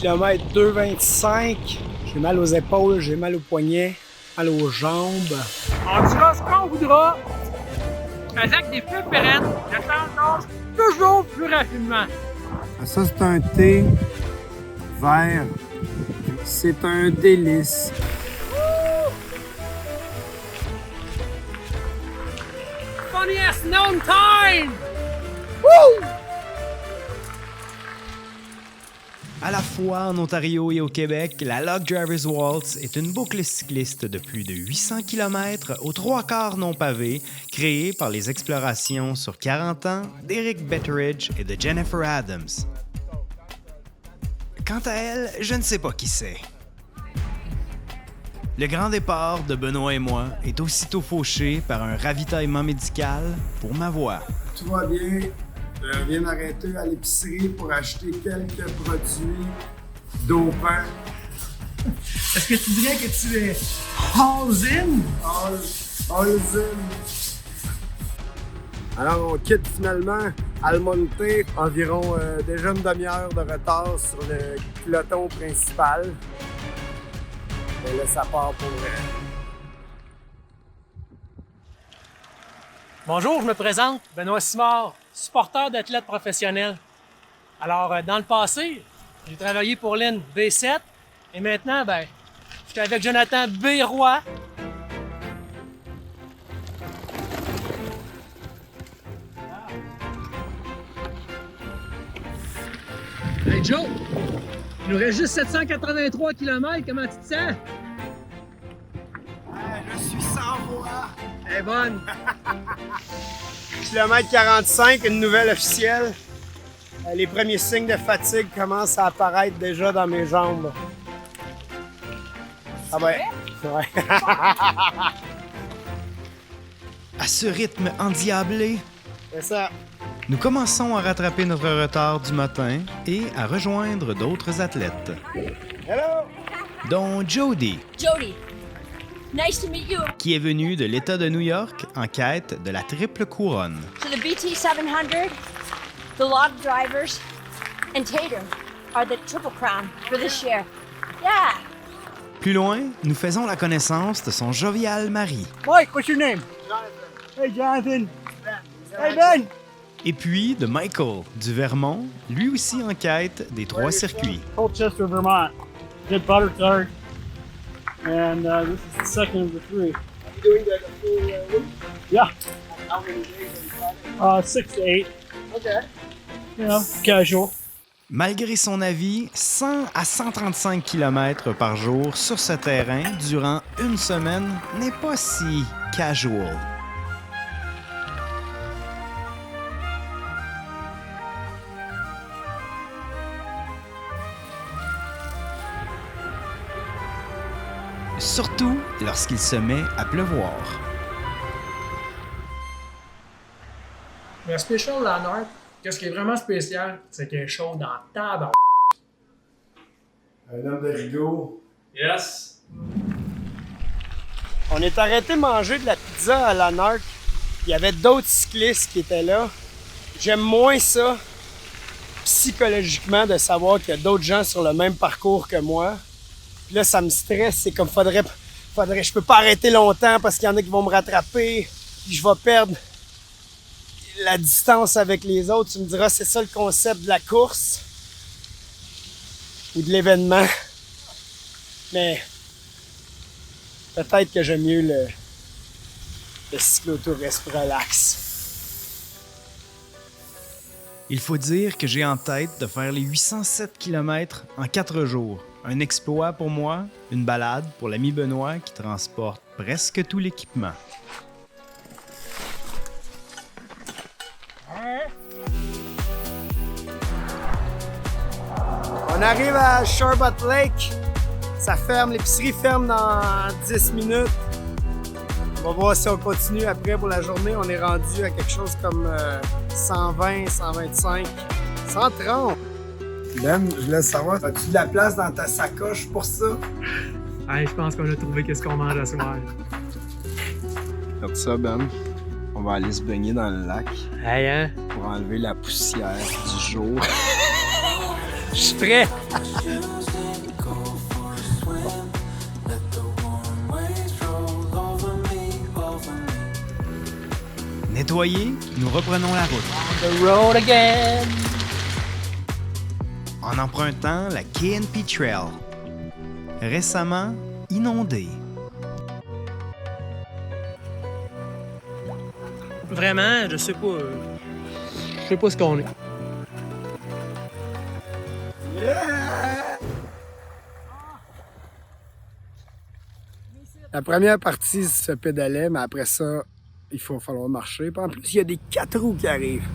Kilomètre 2,25. J'ai mal aux épaules, j'ai mal aux poignets, mal aux jambes. On dira ce qu'on voudra. Avec des feux pérennes, le temps passe toujours plus rapidement. Ça, c'est un thé vert. C'est un délice. Funniest known time! À la fois en Ontario et au Québec, la Log Drivers Waltz est une boucle cycliste de plus de 800 km aux 3/4 non pavés, créée par les explorations sur 40 ans d'Eric Betteridge et de Jennifer Adams. Quant à elle, je ne sais pas qui c'est. Le grand départ de Benoît et moi est aussitôt fauché par un ravitaillement médical pour ma voix. Tout va bien. Je viens d'arrêter à l'épicerie pour acheter quelques produits dopants. Est-ce que tu dirais que tu es all-in? All in. Alors, on quitte finalement Almonte, environ déjà une demi-heure de retard sur le peloton principal. Et là, ça part pour vrai. Bonjour, je me présente, Benoît Simard, supporter d'athlètes professionnels. Alors, dans le passé, j'ai travaillé pour l'IN B7 et maintenant, je suis avec Jonathan B. Roy. Hey Joe, il nous reste juste 783 km, comment tu te sens? Je suis sans voix. Elle est bonne. Kilomètre 45, une nouvelle officielle. Les premiers signes de fatigue commencent à apparaître déjà dans mes jambes. Ah ben, ouais. À ce rythme endiablé, C'est ça. nous commençons à rattraper notre retard du matin et à rejoindre d'autres athlètes, Hello! dont Jody, Jody, nice to meet you. qui est venue de l'État de New York en quête de la triple couronne. So the BT 700, the Log Drivers, and Tatum are the Triple Crown for this year. Yeah. Plus loin, nous faisons la connaissance de son jovial mari. Mike, what's your name? Jonathan. Hey Jonathan. Hey Ben. Et puis de Michael, du Vermont, lui aussi en quête des 3 circuits. Colchester, Vermont. Did butter third, and this is the second of the 3. Doing the full week? Yeah, How many days are you 6 to 8. Okay. You know, casual. Malgré son avis, 100 à 135 km par jour sur ce terrain durant une semaine n'est pas si casual. Surtout lorsqu'il se met à pleuvoir. Le Special Lanark, qu'est-ce qui est vraiment spécial, c'est qu'il est chaud dans la table. Un homme de rigot. Yes. On est arrêté manger de la pizza à Lanark. Il y avait d'autres cyclistes qui étaient là. J'aime moins ça, psychologiquement, de savoir qu'il y a d'autres gens sur le même parcours que moi. Puis là, ça me stresse. C'est comme faudrait, je peux pas arrêter longtemps parce qu'il y en a qui vont me rattraper. Puis je vais perdre la distance avec les autres. Tu me diras, c'est ça le concept de la course ou de l'événement. Mais peut-être que j'aime mieux le cyclotourisme relax. Il faut dire que j'ai en tête de faire les 807 km en 4 jours. Un exploit pour moi, une balade pour l'ami Benoît qui transporte presque tout l'équipement. On arrive à Sharbot Lake. Ça ferme, l'épicerie ferme dans 10 minutes. On va voir si on continue après pour la journée. On est rendu à quelque chose comme 120, 125, 130. Ben, je laisse savoir, as-tu de la place dans ta sacoche pour ça? Hey, je pense qu'on a trouvé qu'est-ce qu'on mange à ce soir. Comme ça, Ben, on va aller se baigner dans le lac Hey, hein? pour enlever la poussière du jour. Je suis prêt. Nettoyés, nous reprenons la route. The road again! En empruntant la K&P Trail, récemment inondée. Vraiment, je sais pas ce qu'on est. La première partie se pédalait, mais après ça, il va falloir marcher. Puis en plus, il y a des 4 roues qui arrivent.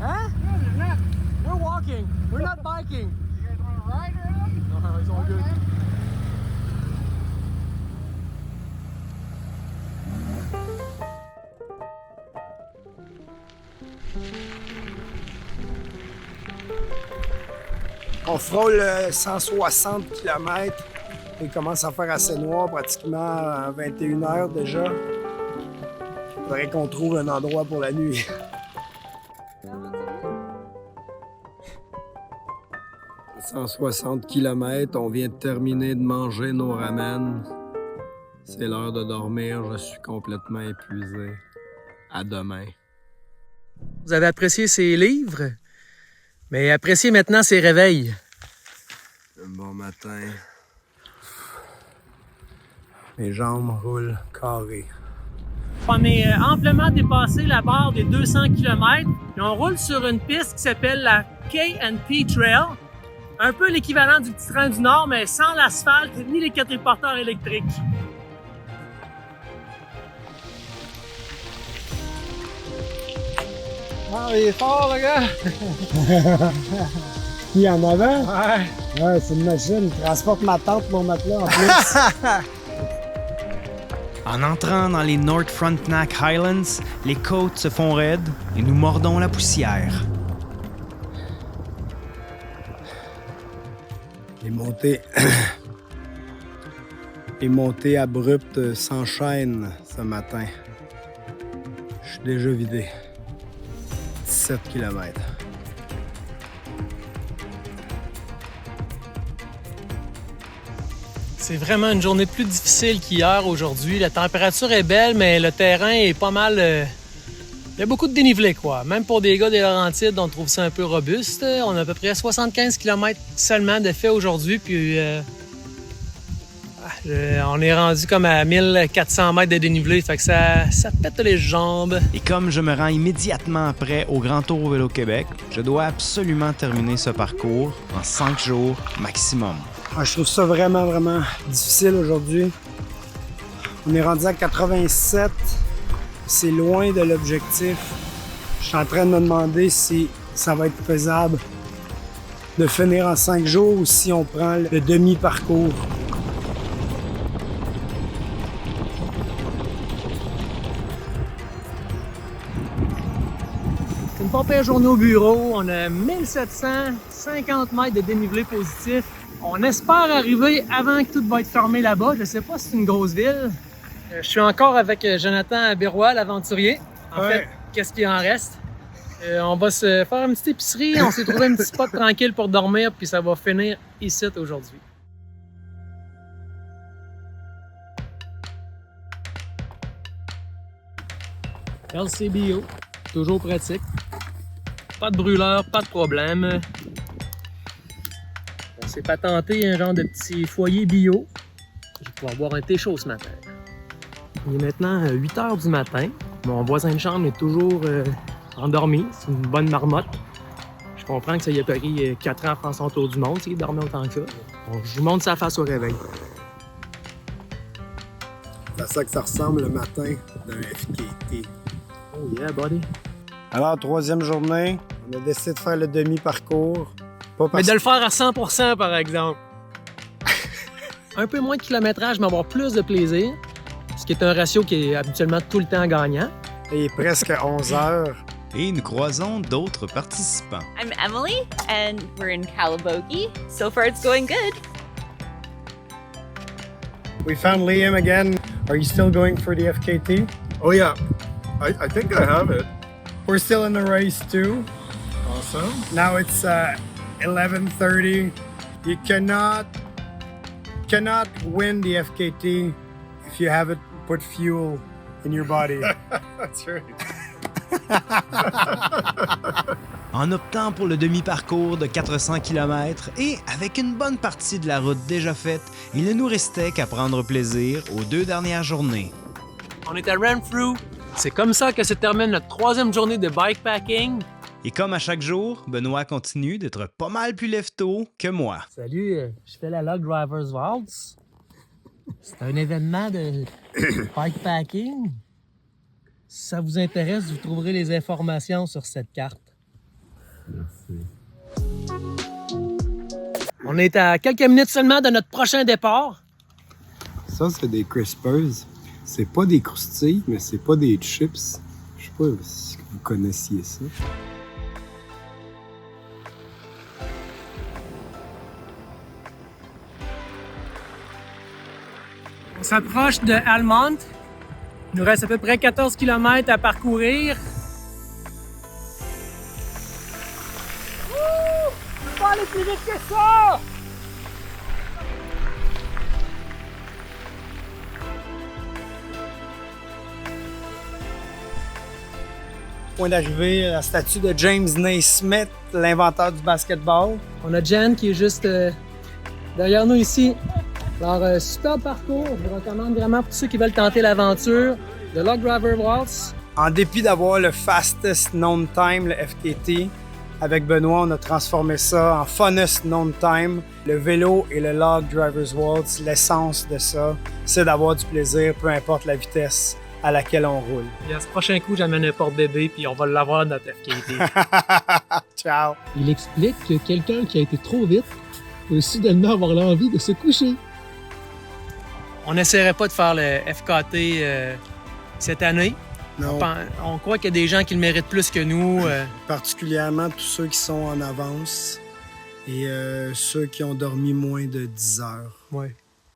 Huh? We're walking. We're not biking. You guys want to ride or anything? No, it's all good. On frôle 160 km. Il commence à faire assez noir, pratiquement à 21h déjà. Il faudrait qu'on trouve un endroit pour la nuit. « 160 km, on vient de terminer de manger nos ramen. C'est l'heure de dormir, je suis complètement épuisé. À demain. » Vous avez apprécié ces livres, mais appréciez maintenant ces réveils. Un bon matin. Mes jambes roulent carrées. On est amplement dépassé la barre des 200 km et on roule sur une piste qui s'appelle la K&P Trail. Un peu l'équivalent du petit train du Nord, mais sans l'asphalte ni les quadriporteurs électriques. Ah, il est fort, le gars! Qui en avant? Ouais. Ouais, c'est une machine. Il transporte ma tente, mon matelas en plus. En entrant dans les North Frontenac Highlands, les côtes se font raides et nous mordons la poussière. Les montées abruptes s'enchaînent ce matin. Je suis déjà vidé. 17 km. C'est vraiment une journée plus difficile qu'hier aujourd'hui. La température est belle, mais le terrain est pas mal... Il y a beaucoup de dénivelé, quoi. Même pour des gars des Laurentides, on trouve ça un peu robuste. On a à peu près 75 km seulement de fait aujourd'hui, puis on est rendu comme à 1400 mètres de dénivelé, fait que ça pète les jambes. Et comme je me rends immédiatement après au Grand Tour Vélo Québec, je dois absolument terminer ce parcours en 5 jours maximum. Je trouve ça vraiment, vraiment difficile aujourd'hui. On est rendu à 87. C'est loin de l'objectif. Je suis en train de me demander si ça va être faisable de finir en 5 jours ou si on prend le demi-parcours. C'est une pas pire journée au bureau. On a 1750 mètres de dénivelé positif. On espère arriver avant que tout va être fermé là-bas. Je sais pas si c'est une grosse ville. Je suis encore avec Jonathan Berrois, l'aventurier. En fait, qu'est-ce qu'il en reste? On va se faire une petite épicerie. On s'est trouvé un petit spot tranquille pour dormir, puis ça va finir ici aujourd'hui. LCBO, toujours pratique. Pas de brûleur, pas de problème. On s'est patenté un genre de petit foyer bio. Je vais pouvoir boire un thé chaud ce matin. Il est maintenant 8 h du matin. Mon voisin de chambre est toujours endormi. C'est une bonne marmotte. Je comprends que ça y a pris 4 ans à faire son tour du monde, il dormait autant que ça. Bon, je vous montre sa face au réveil. C'est à ça que ça ressemble le matin d'un FKT. Oh yeah, buddy. Alors, 3e journée, on a décidé de faire le demi-parcours. Mais de le faire à 100% par exemple. Un peu moins de kilométrage, mais avoir plus de plaisir. Ce qui est un ratio qui est habituellement tout le temps gagnant. Il est presque 11 h. Et nous croisons d'autres participants. I'm Emily, and we're in Calabogie. So far, it's going good. We found Liam again. Are you still going for the FKT? Oh yeah, I think I have it. We're still in the race too. Awesome. Now it's 11:30. You cannot win the FKT if you haven't put fuel in your body. That's right. En optant pour le demi-parcours de 400 km et avec une bonne partie de la route déjà faite, il ne nous restait qu'à prendre plaisir aux 2 dernières journées. On est à Renfrew. C'est comme ça que se termine notre 3e journée de bikepacking. Et comme à chaque jour, Benoît continue d'être pas mal plus lève-tôt que moi. Salut, je fais la Log Drivers Waltz. C'est un événement de bikepacking. Si ça vous intéresse, vous trouverez les informations sur cette carte. Merci. On est à quelques minutes seulement de notre prochain départ. Ça, c'est des crispers. C'est pas des croustilles, mais c'est pas des chips. Je sais pas si vous connaissiez ça. On s'approche de Almont. Il nous reste à peu près 14 km à parcourir. Je peux pas aller plus vite que ça! Point d'arrivée, la statue de James Naismith, l'inventeur du basketball. On a Jen qui est juste derrière nous ici. Alors, super parcours. Je vous recommande vraiment pour tous ceux qui veulent tenter l'aventure de Log Driver Waltz. En dépit d'avoir le fastest known time, le FKT, avec Benoît, on a transformé ça en funnest known time. Le vélo et le Log Driver's Waltz, l'essence de ça, c'est d'avoir du plaisir, peu importe la vitesse à laquelle on roule. Et à ce prochain coup, j'amène un porte-bébé puis on va l'avoir notre FKT. Ciao! Il explique que quelqu'un qui a été trop vite peut soudainement avoir l'envie de se coucher. On n'essaierait pas de faire le FKT cette année. Non, On croit qu'il y a des gens qui le méritent plus que nous. particulièrement tous ceux qui sont en avance et ceux qui ont dormi moins de 10 heures. Ouais.